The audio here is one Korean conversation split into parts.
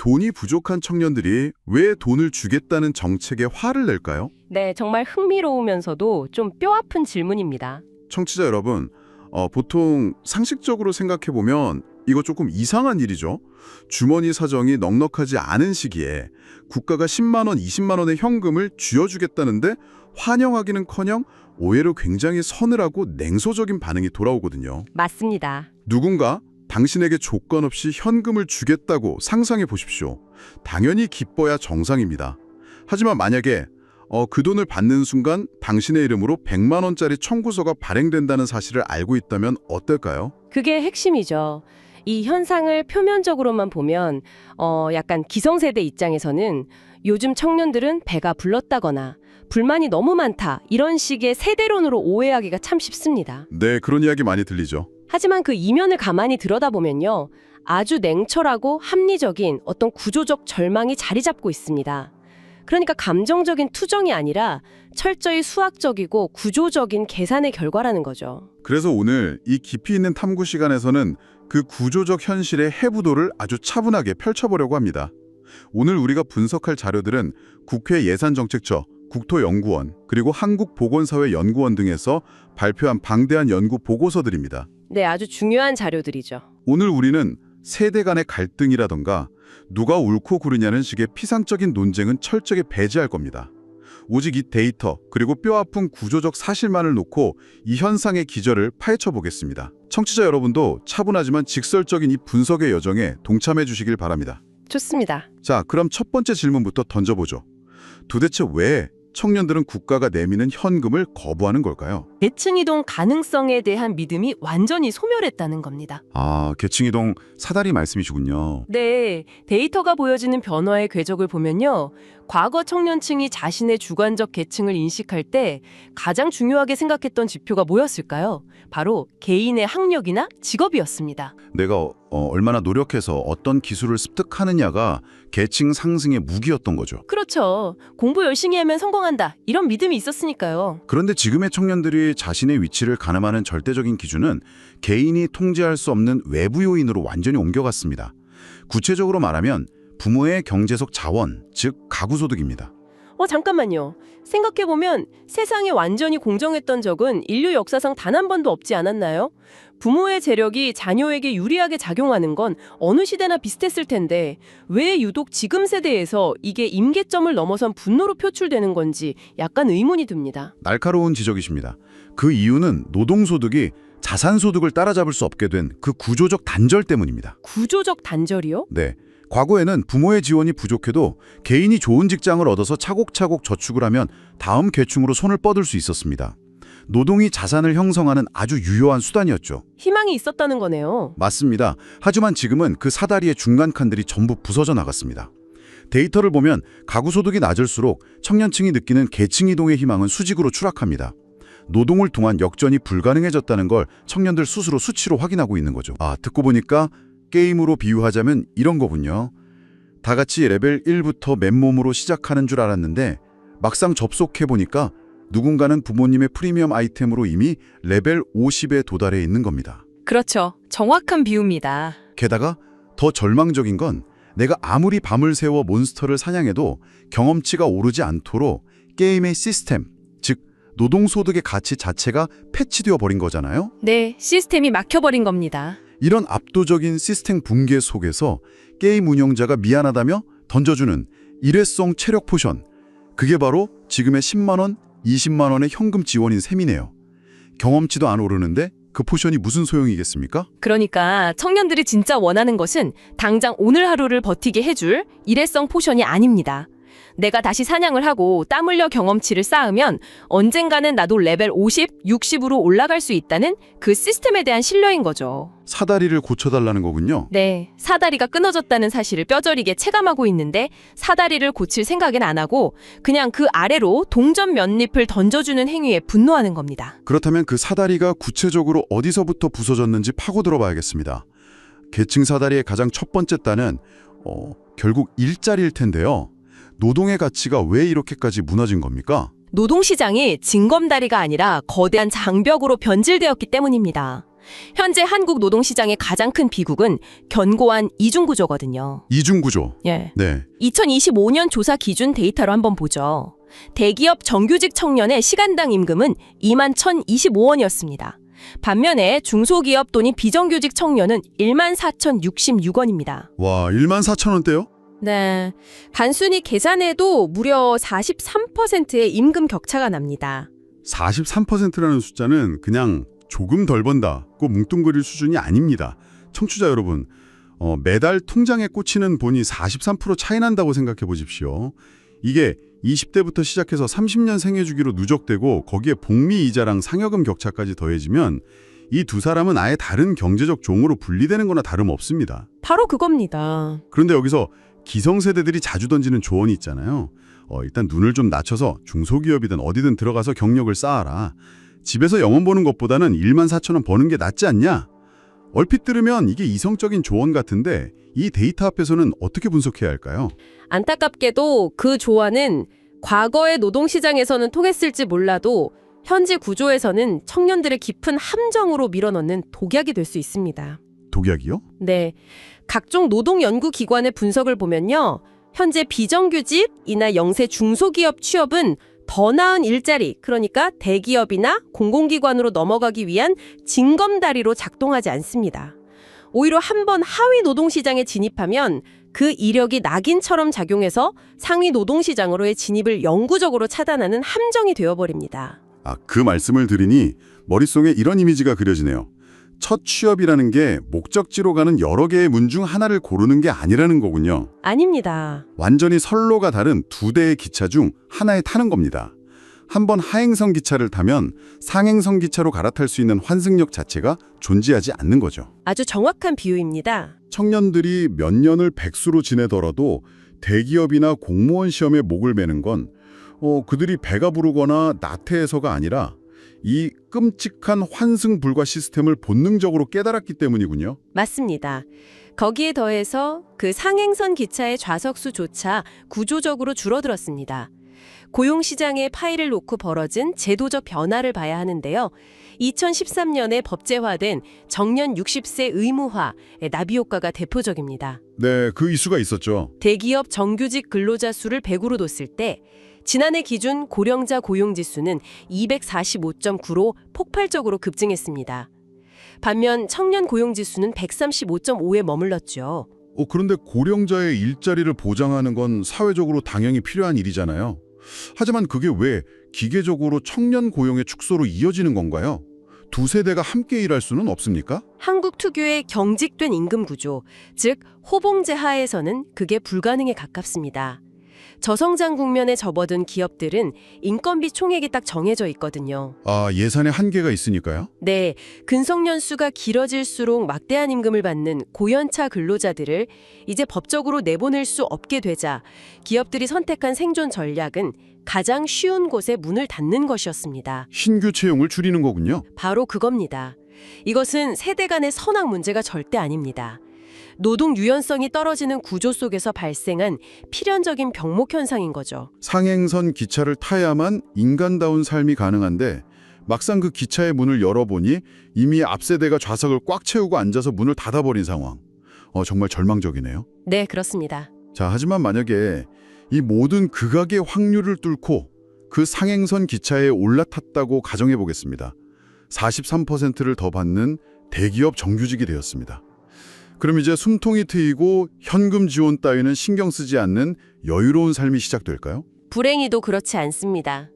돈이 부족한 청년들이 왜 돈을 주겠다는 정책에 화를 낼까요? 네, 정말 흥미로우면서도 좀 뼈아픈 질문입니다. 청취자 여러분, 보통 상식적으로 생각해보면 이거 조금 이상한 일이죠. 주머니 사정이 넉넉하지 않은 시기에 국가가 10만 원, 20만 원의 현금을 쥐어주겠다는데 환영하기는커녕 오히려 굉장히 서늘하고 냉소적인 반응이 돌아오거든요. 맞습니다. 누군가 당신에게 조건 없이 현금을 주겠다고 상상해 보십시오. 당연히 기뻐야 정상입니다. 하지만 만약에 그 돈을 받는 순간 당신의 이름으로 100만 원짜리 청구서가 발행된다는 사실을 알고 있다면 어떨까요? 그게 핵심이죠. 이 현상을 표면적으로만 보면 약간 기성세대 입장에서는 요즘 청년들은 배가 불렀다거나 불만이 너무 많다 이런 식의 세대론으로 오해하기가 참 쉽습니다. 네, 그런 이야기 많이 들리죠. 하지만 그 이면을 가만히 들여다보면요. 아주 냉철하고 합리적인 어떤 구조적 절망이 자리 잡고 있습니다. 그러니까 감정적인 투정이 아니라 철저히 수학적이고 구조적인 계산의 결과라는 거죠. 그래서 오늘 이 깊이 있는 탐구 시간에서는 그 구조적 현실의 해부도를 아주 차분하게 펼쳐보려고 합니다. 오늘 우리가 분석할 자료들은 국회 예산정책처, 국토연구원, 그리고 한국보건사회연구원 등에서 발표한 방대한 연구 보고서들입니다. 네, 아주 중요한 자료들이죠. 오늘 우리는 세대 간의 갈등이라던가 누가 옳고 그르냐는 식의 피상적인 논쟁은 철저히 배제할 겁니다. 오직 이 데이터 그리고 뼈아픈 구조적 사실만을 놓고 이 현상의 기저를 파헤쳐 보겠습니다. 청취자 여러분도 차분하지만 직설적인 이 분석의 여정에 동참해 주시길 바랍니다. 좋습니다. 자, 그럼 첫 번째 질문부터 던져보죠. 도대체 왜 청년들은 국가가 내미는 현금을 거부하는 걸까요? 계층이동 가능성에 대한 믿음이 완전히 소멸했다는 겁니다. 아, 계층이동 사다리 말씀이시군요. 네, 데이터가 보여지는 변화의 궤적을 보면요. 과거 청년층이 자신의 주관적 계층을 인식할 때 가장 중요하게 생각했던 지표가 뭐였을까요? 바로 개인의 학력이나 직업이었습니다. 내가 얼마나 노력해서 어떤 기술을 습득하느냐가 계층 상승의 무기였던 거죠. 그렇죠. 공부 열심히 하면 성공한다. 이런 믿음이 있었으니까요. 그런데 지금의 청년들이 자신의 위치를 가늠하는 절대적인 기준은 개인이 통제할 수 없는 외부 요인으로 완전히 옮겨갔습니다. 구체적으로 말하면 부모의 경제적 자원, 즉 가구소득입니다. 잠깐만요. 생각해보면 세상에 완전히 공정했던 적은 인류 역사상 단 한 번도 없지 않았나요? 부모의 재력이 자녀에게 유리하게 작용하는 건 어느 시대나 비슷했을 텐데 왜 유독 지금 세대에서 이게 임계점을 넘어선 분노로 표출되는 건지 약간 의문이 듭니다. 날카로운 지적이십니다. 그 이유는 노동소득이 자산소득을 따라잡을 수 없게 된 그 구조적 단절 때문입니다. 구조적 단절이요? 네. 과거에는 부모의 지원이 부족해도 개인이 좋은 직장을 얻어서 차곡차곡 저축을 하면 다음 계층으로 손을 뻗을 수 있었습니다. 노동이 자산을 형성하는 아주 유효한 수단이었죠. 희망이 있었다는 거네요. 맞습니다. 하지만 지금은 그 사다리의 중간 칸들이 전부 부서져 나갔습니다. 데이터를 보면 가구소득이 낮을수록 청년층이 느끼는 계층 이동의 희망은 수직으로 추락합니다. 노동을 통한 역전이 불가능해졌다는 걸 청년들 스스로 수치로 확인하고 있는 거죠. 듣고 보니까 게임으로 비유하자면 이런 거군요. 다 같이 레벨 1부터 맨몸으로 시작하는 줄 알았는데 막상 접속해보니까 누군가는 부모님의 프리미엄 아이템으로 이미 레벨 50에 도달해 있는 겁니다. 그렇죠. 정확한 비유입니다. 게다가 더 절망적인 건 내가 아무리 밤을 새워 몬스터를 사냥해도 경험치가 오르지 않도록 게임의 시스템, 즉 노동소득의 가치 자체가 패치되어 버린 거잖아요. 네, 시스템이 막혀버린 겁니다. 이런 압도적인 시스템 붕괴 속에서 게임 운영자가 미안하다며 던져주는 일회성 체력 포션, 그게 바로 지금의 10만 원, 20만 원의 현금 지원인 셈이네요. 경험치도 안 오르는데 그 포션이 무슨 소용이겠습니까? 그러니까 청년들이 진짜 원하는 것은 당장 오늘 하루를 버티게 해줄 일회성 포션이 아닙니다. 내가 다시 사냥을 하고 땀 흘려 경험치를 쌓으면 언젠가는 나도 레벨 50, 60으로 올라갈 수 있다는 그 시스템에 대한 신뢰인 거죠. 사다리를 고쳐달라는 거군요. 네, 사다리가 끊어졌다는 사실을 뼈저리게 체감하고 있는데 사다리를 고칠 생각은 안 하고 그냥 그 아래로 동전 몇 잎을 던져주는 행위에 분노하는 겁니다. 그렇다면 그 사다리가 구체적으로 어디서부터 부서졌는지 파고들어 봐야겠습니다. 계층 사다리의 가장 첫 번째 단은 결국 일자리일 텐데요. 노동의 가치가 왜 이렇게까지 무너진 겁니까? 노동시장이 징검다리가 아니라 거대한 장벽으로 변질되었기 때문입니다. 현재 한국 노동시장의 가장 큰 비극은 견고한 이중구조거든요. 이중구조. 예. 네. 2025년 조사 기준 데이터로 한번 보죠. 대기업 정규직 청년의 시간당 임금은 21,025원이었습니다. 반면에 중소기업 또는 비정규직 청년은 14,066원입니다. 와, 14,000원대요? 네, 단순히 계산해도 무려 43%의 임금 격차가 납니다. 43%라는 숫자는 그냥 조금 덜 번다고 뭉뚱그릴 수준이 아닙니다. 청취자 여러분, 매달 통장에 꽂히는 돈이 43% 차이 난다고 생각해 보십시오. 이게 20대부터 시작해서 30년 생애주기로 누적되고 거기에 복리 이자랑 상여금 격차까지 더해지면 이 두 사람은 아예 다른 경제적 종으로 분리되는 거나 다름없습니다. 바로 그겁니다. 그런데 여기서 기성세대들이 자주 던지는 조언이 있잖아요. 일단 눈을 좀 낮춰서 중소기업이든 어디든 들어가서 경력을 쌓아라. 집에서 영원 보는 것보다는 14,000원 버는 게 낫지 않냐? 얼핏 들으면 이게 이성적인 조언 같은데 이 데이터 앞에서는 어떻게 분석해야 할까요? 안타깝게도 그 조언은 과거의 노동시장에서는 통했을지 몰라도 현재 구조에서는 청년들의 깊은 함정으로 밀어넣는 독약이 될 수 있습니다. 독약이요? 네, 각종 노동연구기관의 분석을 보면요. 현재 비정규직이나 영세 중소기업 취업은 더 나은 일자리, 그러니까 대기업이나 공공기관으로 넘어가기 위한 징검다리로 작동하지 않습니다. 오히려 한번 하위 노동시장에 진입하면 그 이력이 낙인처럼 작용해서 상위 노동시장으로의 진입을 영구적으로 차단하는 함정이 되어버립니다. 그 말씀을 들으니 머릿속에 이런 이미지가 그려지네요. 첫 취업이라는 게 목적지로 가는 여러 개의 문 중 하나를 고르는 게 아니라는 거군요. 아닙니다. 완전히 선로가 다른 두 대의 기차 중 하나에 타는 겁니다. 한번 하행성 기차를 타면 상행성 기차로 갈아탈 수 있는 환승역 자체가 존재하지 않는 거죠. 아주 정확한 비유입니다. 청년들이 몇 년을 백수로 지내더라도 대기업이나 공무원 시험에 목을 매는 건 그들이 배가 부르거나 나태해서가 아니라 이 끔찍한 환승 불가 시스템을 본능적으로 깨달았기 때문이군요. 맞습니다. 거기에 더해서 그 상행선 기차의 좌석수조차 구조적으로 줄어들었습니다. 고용시장의 파이를 놓고 벌어진 제도적 변화를 봐야 하는데요. 2013년에 법제화된 정년 60세 의무화의 나비 효과가 대표적입니다. 네, 그 이슈가 있었죠. 대기업 정규직 근로자 수를 100으로 뒀을 때 지난해 기준 고령자 고용지수는 245.9로 폭발적으로 급증했습니다. 반면 청년 고용지수는 135.5에 머물렀죠. 그런데 고령자의 일자리를 보장하는 건 사회적으로 당연히 필요한 일이잖아요. 하지만 그게 왜 기계적으로 청년 고용의 축소로 이어지는 건가요? 두 세대가 함께 일할 수는 없습니까? 한국 특유의 경직된 임금 구조, 즉 호봉제 하에서는 그게 불가능에 가깝습니다. 저성장 국면에 접어든 기업들은 인건비 총액이 딱 정해져 있거든요. 예산에 한계가 있으니까요? 네, 근속연수가 길어질수록 막대한 임금을 받는 고연차 근로자들을 이제 법적으로 내보낼 수 없게 되자 기업들이 선택한 생존 전략은 가장 쉬운 곳에 문을 닫는 것이었습니다. 신규 채용을 줄이는 거군요. 바로 그겁니다. 이것은 세대 간의 선악 문제가 절대 아닙니다. 노동 유연성이 떨어지는 구조 속에서 발생한 필연적인 병목 현상인 거죠. 상행선 기차를 타야만 인간다운 삶이 가능한데 막상 그 기차의 문을 열어보니 이미 앞세대가 좌석을 꽉 채우고 앉아서 문을 닫아버린 상황. 정말 절망적이네요. 네, 그렇습니다. 자, 하지만 만약에 이 모든 극악의 확률을 뚫고 그 상행선 기차에 올라탔다고 가정해 보겠습니다. 43%를 더 받는 대기업 정규직이 되었습니다. 그럼 이제 숨통이 트이고 현금 지원 따위는 신경 쓰지 않는 여유로운 삶이 시작될까요? 불행히도 그렇지 않습니다.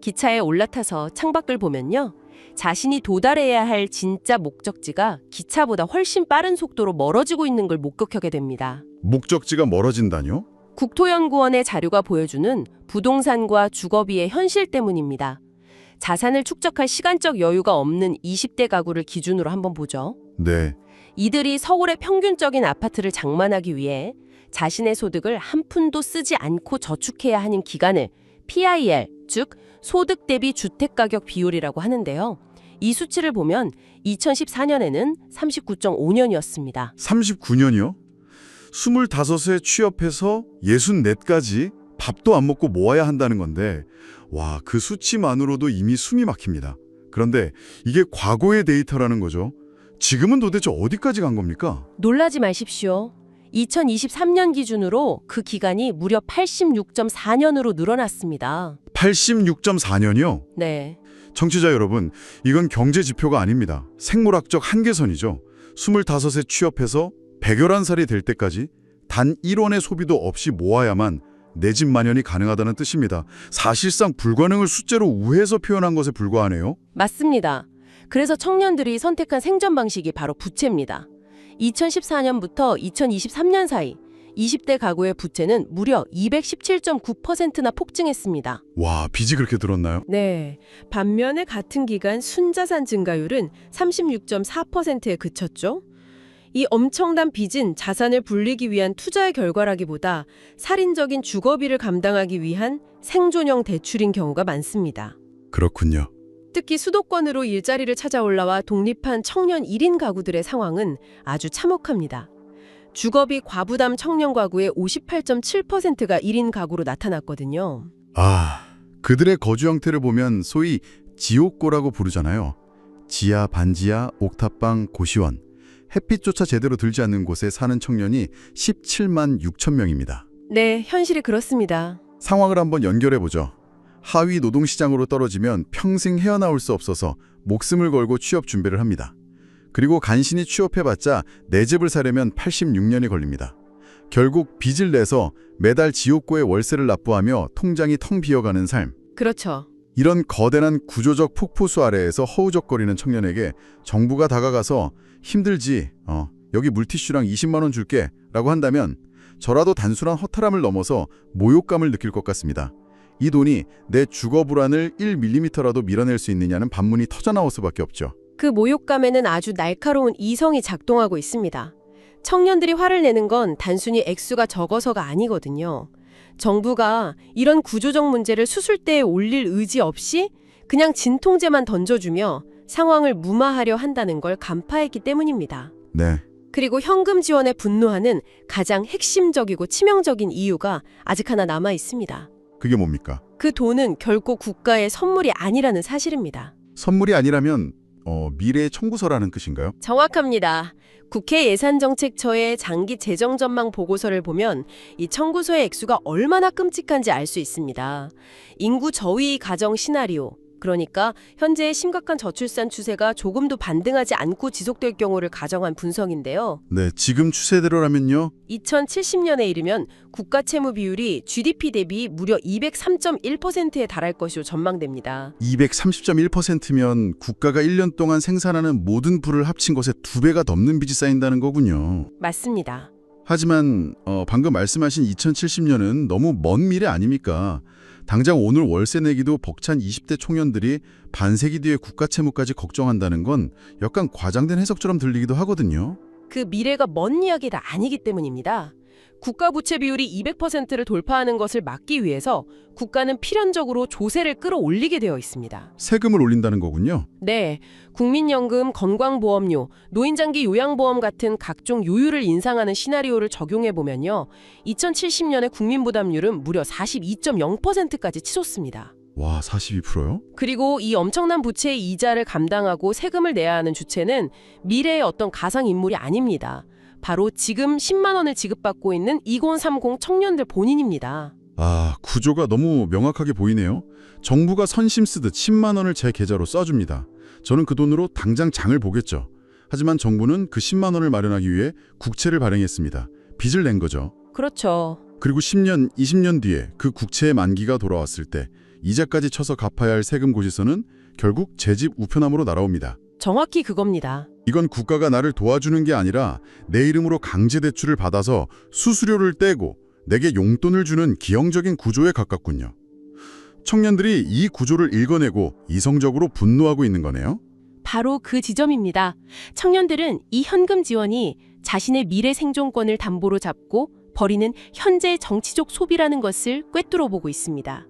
기차에 올라타서 창밖을 보면요. 자신이 도달해야 할 진짜 목적지가 기차보다 훨씬 빠른 속도로 멀어지고 있는 걸 목격하게 됩니다. 목적지가 멀어진다뇨? 국토연구원의 자료가 보여주는 부동산과 주거비의 현실 때문입니다. 자산을 축적할 시간적 여유가 없는 20대 가구를 기준으로 한번 보죠. 네. 이들이 서울의 평균적인 아파트를 장만하기 위해 자신의 소득을 한 푼도 쓰지 않고 저축해야 하는 기간을 PIR, 즉 소득 대비 주택가격 비율이라고 하는데요. 이 수치를 보면 2014년에는 39.5년이었습니다. 39년이요? 25세 취업해서 64까지 밥도 안 먹고 모아야 한다는 건데 와, 그 수치만으로도 이미 숨이 막힙니다. 그런데 이게 과거의 데이터라는 거죠. 지금은 도대체 어디까지 간 겁니까? 놀라지 마십시오. 2023년 기준으로 그 기간이 무려 86.4년으로 늘어났습니다. 86.4년이요? 네. 청취자 여러분, 이건 경제 지표가 아닙니다. 생물학적 한계선이죠. 25세 취업해서 111살이 될 때까지 단 1원의 소비도 없이 모아야만 내 집 마련이 가능하다는 뜻입니다. 사실상 불가능을 숫자로 우회해서 표현한 것에 불과하네요. 맞습니다. 그래서 청년들이 선택한 생존 방식이 바로 부채입니다. 2014년부터 2023년 사이 20대 가구의 부채는 무려 217.9%나 폭증했습니다. 와, 빚이 그렇게 들었나요? 네. 반면에 같은 기간 순자산 증가율은 36.4%에 그쳤죠. 이 엄청난 빚은 자산을 불리기 위한 투자의 결과라기보다 살인적인 주거비를 감당하기 위한 생존형 대출인 경우가 많습니다. 그렇군요. 특히 수도권으로 일자리를 찾아 올라와 독립한 청년 1인 가구들의 상황은 아주 참혹합니다. 주거비 과부담 청년 가구의 58.7%가 1인 가구로 나타났거든요. 아, 그들의 거주 형태를 보면 소위 지옥고라고 부르잖아요. 지하, 반지하, 옥탑방, 고시원. 햇빛조차 제대로 들지 않는 곳에 사는 청년이 17만 6천 명입니다. 네, 현실이 그렇습니다. 상황을 한번 연결해보죠. 하위 노동시장으로 떨어지면 평생 헤어나올 수 없어서 목숨을 걸고 취업 준비를 합니다. 그리고 간신히 취업해봤자 내 집을 사려면 86년이 걸립니다. 결국 빚을 내서 매달 지옥고의 월세를 납부하며 통장이 텅 비어가는 삶. 그렇죠. 이런 거대한 구조적 폭포수 아래에서 허우적거리는 청년에게 정부가 다가가서 힘들지, 여기 물티슈랑 20만 원 줄게 라고 한다면 저라도 단순한 허탈함을 넘어서 모욕감을 느낄 것 같습니다. 이 돈이 내 주거 불안을 1mm라도 밀어낼 수 있느냐는 반문이 터져나올 수밖에 없죠. 그 모욕감에는 아주 날카로운 이성이 작동하고 있습니다. 청년들이 화를 내는 건 단순히 액수가 적어서가 아니거든요. 정부가 이런 구조적 문제를 수술대에 올릴 의지 없이 그냥 진통제만 던져주며 상황을 무마하려 한다는 걸 간파했기 때문입니다. 네. 그리고 현금 지원에 분노하는 가장 핵심적이고 치명적인 이유가 아직 하나 남아 있습니다. 그게 뭡니까? 그 돈은 결코 국가의 선물이 아니라는 사실입니다. 선물이 아니라면 미래의 청구서라는 뜻인가요? 정확합니다. 국회 예산정책처의 장기 재정 전망 보고서를 보면 이 청구서의 액수가 얼마나 끔찍한지 알 수 있습니다. 인구 저위 가정 시나리오, 그러니까 현재의 심각한 저출산 추세가 조금도 반등하지 않고 지속될 경우를 가정한 분석인데요. 네, 지금 추세대로라면요. 2070년에 이르면 국가 채무 비율이 GDP 대비 무려 203.1%에 달할 것으로 전망됩니다. 230.1%면 국가가 1년 동안 생산하는 모든 부를 합친 것에 2배가 넘는 빚이 쌓인다는 거군요. 맞습니다. 하지만 방금 말씀하신 2070년은 너무 먼 미래 아닙니까? 당장 오늘 월세 내기도 벅찬 20대 청년들이 반세기 뒤에 국가 채무까지 걱정한다는 건 약간 과장된 해석처럼 들리기도 하거든요. 그 미래가 먼 이야기가 아니기 때문입니다. 국가 부채 비율이 200%를 돌파하는 것을 막기 위해서 국가는 필연적으로 조세를 끌어올리게 되어 있습니다. 세금을 올린다는 거군요. 네, 국민연금, 건강보험료, 노인장기 요양보험 같은 각종 요율을 인상하는 시나리오를 적용해보면요. 2070년의 국민부담률은 무려 42.0%까지 치솟습니다. 와, 42%요? 그리고 이 엄청난 부채의 이자를 감당하고 세금을 내야 하는 주체는 미래의 어떤 가상인물이 아닙니다. 바로 지금 10만 원을 지급받고 있는 2030 청년들 본인입니다. 아, 구조가 너무 명확하게 보이네요. 정부가 선심 쓰듯 10만 원을 제 계좌로 쏴줍니다. 저는 그 돈으로 당장 장을 보겠죠. 하지만 정부는 그 10만 원을 마련하기 위해 국채를 발행했습니다. 빚을 낸 거죠. 그렇죠. 그리고 10년, 20년 뒤에 그 국채의 만기가 돌아왔을 때 이자까지 쳐서 갚아야 할 세금 고지서는 결국 제 집 우편함으로 날아옵니다. 정확히 그겁니다. 이건 국가가 나를 도와주는 게 아니라 내 이름으로 강제 대출을 받아서 수수료를 떼고 내게 용돈을 주는 기형적인 구조에 가깝군요. 청년들이 이 구조를 읽어내고 이성적으로 분노하고 있는 거네요. 바로 그 지점입니다. 청년들은 이 현금 지원이 자신의 미래 생존권을 담보로 잡고 버리는 현재 정치적 소비라는 것을 꿰뚫어 보고 있습니다.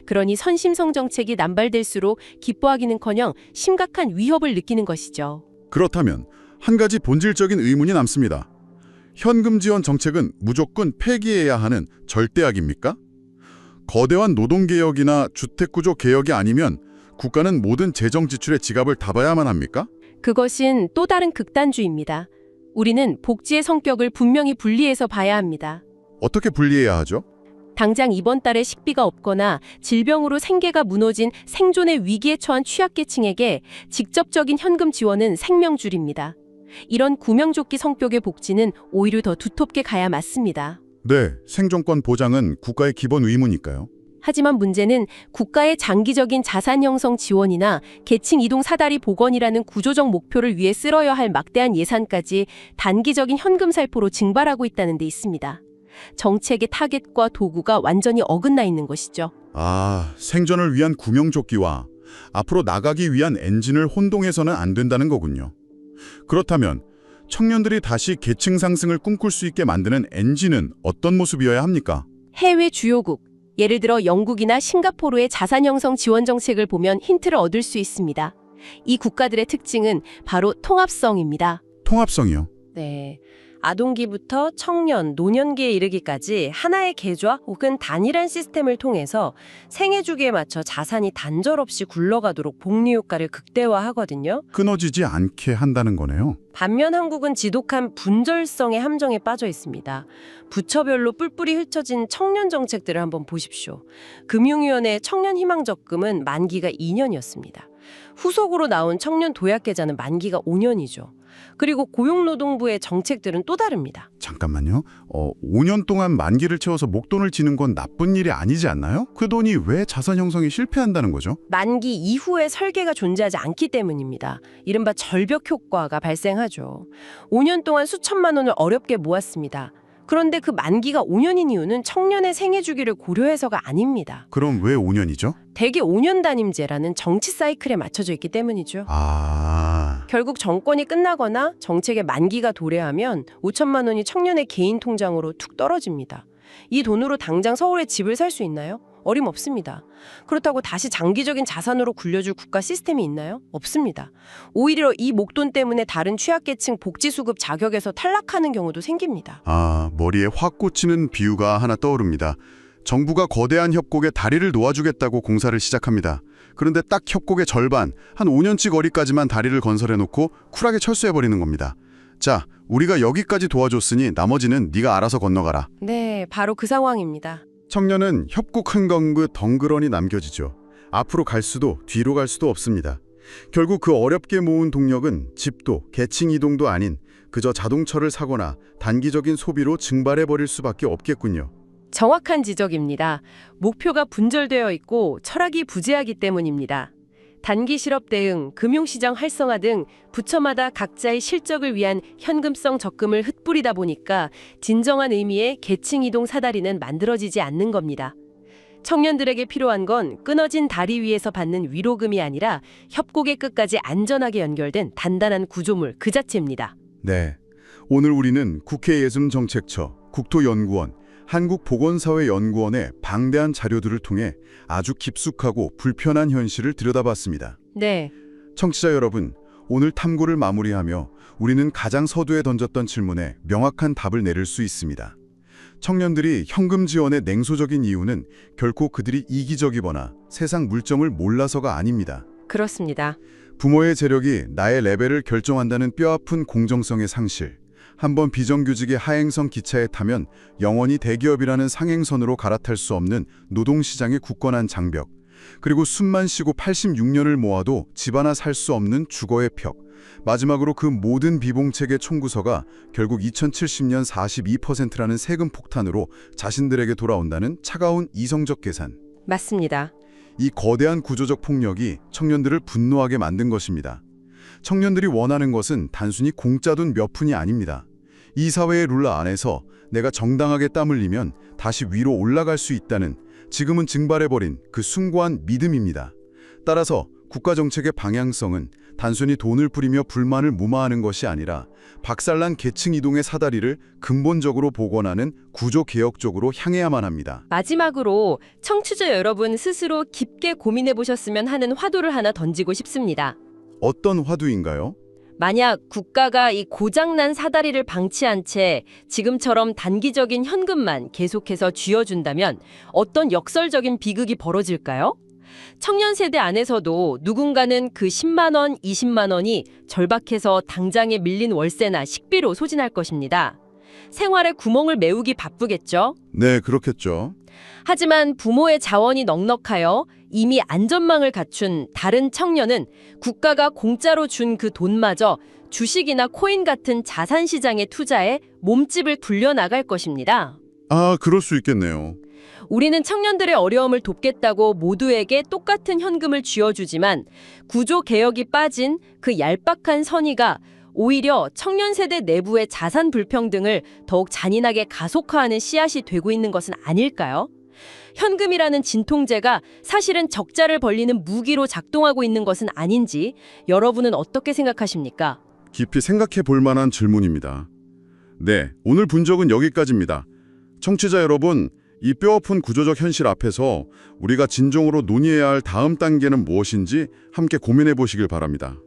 그러니 선심성 정책이 남발될수록 기뻐하기는커녕 심각한 위협을 느끼는 것이죠. 그렇다면 한 가지 본질적인 의문이 남습니다. 현금 지원 정책은 무조건 폐기해야 하는 절대악입니까? 거대한 노동개혁이나 주택구조 개혁이 아니면 국가는 모든 재정 지출의 지갑을 닫아야만 합니까? 그것은 또 다른 극단주의입니다. 우리는 복지의 성격을 분명히 분리해서 봐야 합니다. 어떻게 분리해야 하죠? 당장 이번 달에 식비가 없거나 질병으로 생계가 무너진 생존의 위기에 처한 취약계층에게 직접적인 현금 지원은 생명줄입니다. 이런 구명조끼 성격의 복지는 오히려 더 두텁게 가야 맞습니다. 네, 생존권 보장은 국가의 기본 의무니까요. 하지만 문제는 국가의 장기적인 자산 형성 지원이나 계층 이동 사다리 복원이라는 구조적 목표를 위해 쓸어야 할 막대한 예산까지 단기적인 현금 살포로 증발하고 있다는 데 있습니다. 정책의 타겟과 도구가 완전히 어긋나 있는 것이죠. 아, 생존을 위한 구명조끼와 앞으로 나가기 위한 엔진을 혼동해서는 안 된다는 거군요. 그렇다면 청년들이 다시 계층 상승을 꿈꿀 수 있게 만드는 엔진은 어떤 모습이어야 합니까? 해외 주요국, 예를 들어 영국이나 싱가포르의 자산 형성 지원 정책을 보면 힌트를 얻을 수 있습니다. 이 국가들의 특징은 바로 통합성입니다. 통합성이요. 네. 아동기부터 청년, 노년기에 이르기까지 하나의 계좌 혹은 단일한 시스템을 통해서 생애 주기에 맞춰 자산이 단절 없이 굴러가도록 복리 효과를 극대화하거든요. 끊어지지 않게 한다는 거네요. 반면 한국은 지독한 분절성의 함정에 빠져 있습니다. 부처별로 뿔뿔이 흩어진 청년 정책들을 한번 보십시오. 금융위원회 청년희망적금은 만기가 2년이었습니다. 후속으로 나온 청년 도약계좌는 만기가 5년이죠. 그리고 고용노동부의 정책들은 또 다릅니다. 잠깐만요. 5년 동안 만기를 채워서 목돈을 지는 건 나쁜 일이 아니지 않나요? 그 돈이 왜 자산 형성이 실패한다는 거죠? 만기 이후에 설계가 존재하지 않기 때문입니다. 이른바 절벽 효과가 발생하죠. 5년 동안 수천만 원을 어렵게 모았습니다. 그런데 그 만기가 5년인 이유는 청년의 생애 주기를 고려해서가 아닙니다. 그럼 왜 5년이죠? 대개 5년 단임제라는 정치 사이클에 맞춰져 있기 때문이죠. 결국 정권이 끝나거나 정책의 만기가 도래하면 5천만 원이 청년의 개인 통장으로 툭 떨어집니다. 이 돈으로 당장 서울에 집을 살 수 있나요? 어림없습니다. 그렇다고 다시 장기적인 자산으로 굴려줄 국가 시스템이 있나요? 없습니다. 오히려 이 목돈 때문에 다른 취약계층 복지수급 자격에서 탈락하는 경우도 생깁니다. 머리에 확 꽂히는 비유가 하나 떠오릅니다. 정부가 거대한 협곡에 다리를 놓아주겠다고 공사를 시작합니다. 그런데 딱 협곡의 절반, 한 5년치 거리까지만 다리를 건설해놓고 쿨하게 철수해버리는 겁니다. 자, 우리가 여기까지 도와줬으니 나머지는 네가 알아서 건너가라. 네, 바로 그 상황입니다. 청년은 협곡 한가운데 덩그러니 남겨지죠. 앞으로 갈 수도 뒤로 갈 수도 없습니다. 결국 그 어렵게 모은 동력은 집도 계층 이동도 아닌 그저 자동차를 사거나 단기적인 소비로 증발해버릴 수밖에 없겠군요. 정확한 지적입니다. 목표가 분절되어 있고 철학이 부재하기 때문입니다. 단기 실업 대응, 금융시장 활성화 등 부처마다 각자의 실적을 위한 현금성 적금을 흩뿌리다 보니까 진정한 의미의 계층 이동 사다리는 만들어지지 않는 겁니다. 청년들에게 필요한 건 끊어진 다리 위에서 받는 위로금이 아니라 협곡의 끝까지 안전하게 연결된 단단한 구조물 그 자체입니다. 네, 오늘 우리는 국회예술정책처, 국토연구원, 한국보건사회연구원의 방대한 자료들을 통해 아주 깊숙하고 불편한 현실을 들여다봤습니다. 네. 청취자 여러분, 오늘 탐구를 마무리하며 우리는 가장 서두에 던졌던 질문에 명확한 답을 내릴 수 있습니다. 청년들이 현금 지원의 냉소적인 이유는 결코 그들이 이기적이거나 세상 물정을 몰라서가 아닙니다. 그렇습니다. 부모의 재력이 나의 레벨을 결정한다는 뼈아픈 공정성의 상실, 한번 비정규직의 하행성 기차에 타면 영원히 대기업이라는 상행선으로 갈아탈 수 없는 노동시장의 굳건한 장벽, 그리고 숨만 쉬고 86년을 모아도 집 하나 살 수 없는 주거의 벽, 마지막으로 그 모든 비봉책의 총구서가 결국 2070년 42%라는 세금 폭탄으로 자신들에게 돌아온다는 차가운 이성적 계산. 맞습니다. 이 거대한 구조적 폭력이 청년들을 분노하게 만든 것입니다. 청년들이 원하는 것은 단순히 공짜 돈 몇 푼이 아닙니다. 이 사회의 룰 안에서 내가 정당하게 땀 흘리면 다시 위로 올라갈 수 있다는 지금은 증발해버린 그 숭고한 믿음입니다. 따라서 국가정책의 방향성은 단순히 돈을 뿌리며 불만을 무마하는 것이 아니라 박살난 계층 이동의 사다리를 근본적으로 복원하는 구조개혁 쪽으로 향해야만 합니다. 마지막으로 청취자 여러분 스스로 깊게 고민해 보셨으면 하는 화두를 하나 던지고 싶습니다. 어떤 화두인가요? 만약 국가가 이 고장난 사다리를 방치한 채 지금처럼 단기적인 현금만 계속해서 쥐어준다면 어떤 역설적인 비극이 벌어질까요? 청년 세대 안에서도 누군가는 그 10만 원, 20만 원이 절박해서 당장에 밀린 월세나 식비로 소진할 것입니다. 생활에 구멍을 메우기 바쁘겠죠. 네, 그렇겠죠. 하지만 부모의 자원이 넉넉하여 이미 안전망을 갖춘 다른 청년은 국가가 공짜로 준 그 돈마저 주식이나 코인 같은 자산 시장에 투자해 몸집을 굴려나갈 것입니다. 아, 그럴 수 있겠네요. 우리는 청년들의 어려움을 돕겠다고 모두에게 똑같은 현금을 쥐어주지만 구조 개혁이 빠진 그 얄팍한 선의가 오히려 청년 세대 내부의 자산 불평등을 더욱 잔인하게 가속화하는 씨앗이 되고 있는 것은 아닐까요? 현금이라는 진통제가 사실은 적자를 벌리는 무기로 작동하고 있는 것은 아닌지 여러분은 어떻게 생각하십니까? 깊이 생각해 볼 만한 질문입니다. 네, 오늘 분석은 여기까지입니다. 청취자 여러분, 이 뼈아픈 구조적 현실 앞에서 우리가 진정으로 논의해야 할 다음 단계는 무엇인지 함께 고민해 보시길 바랍니다.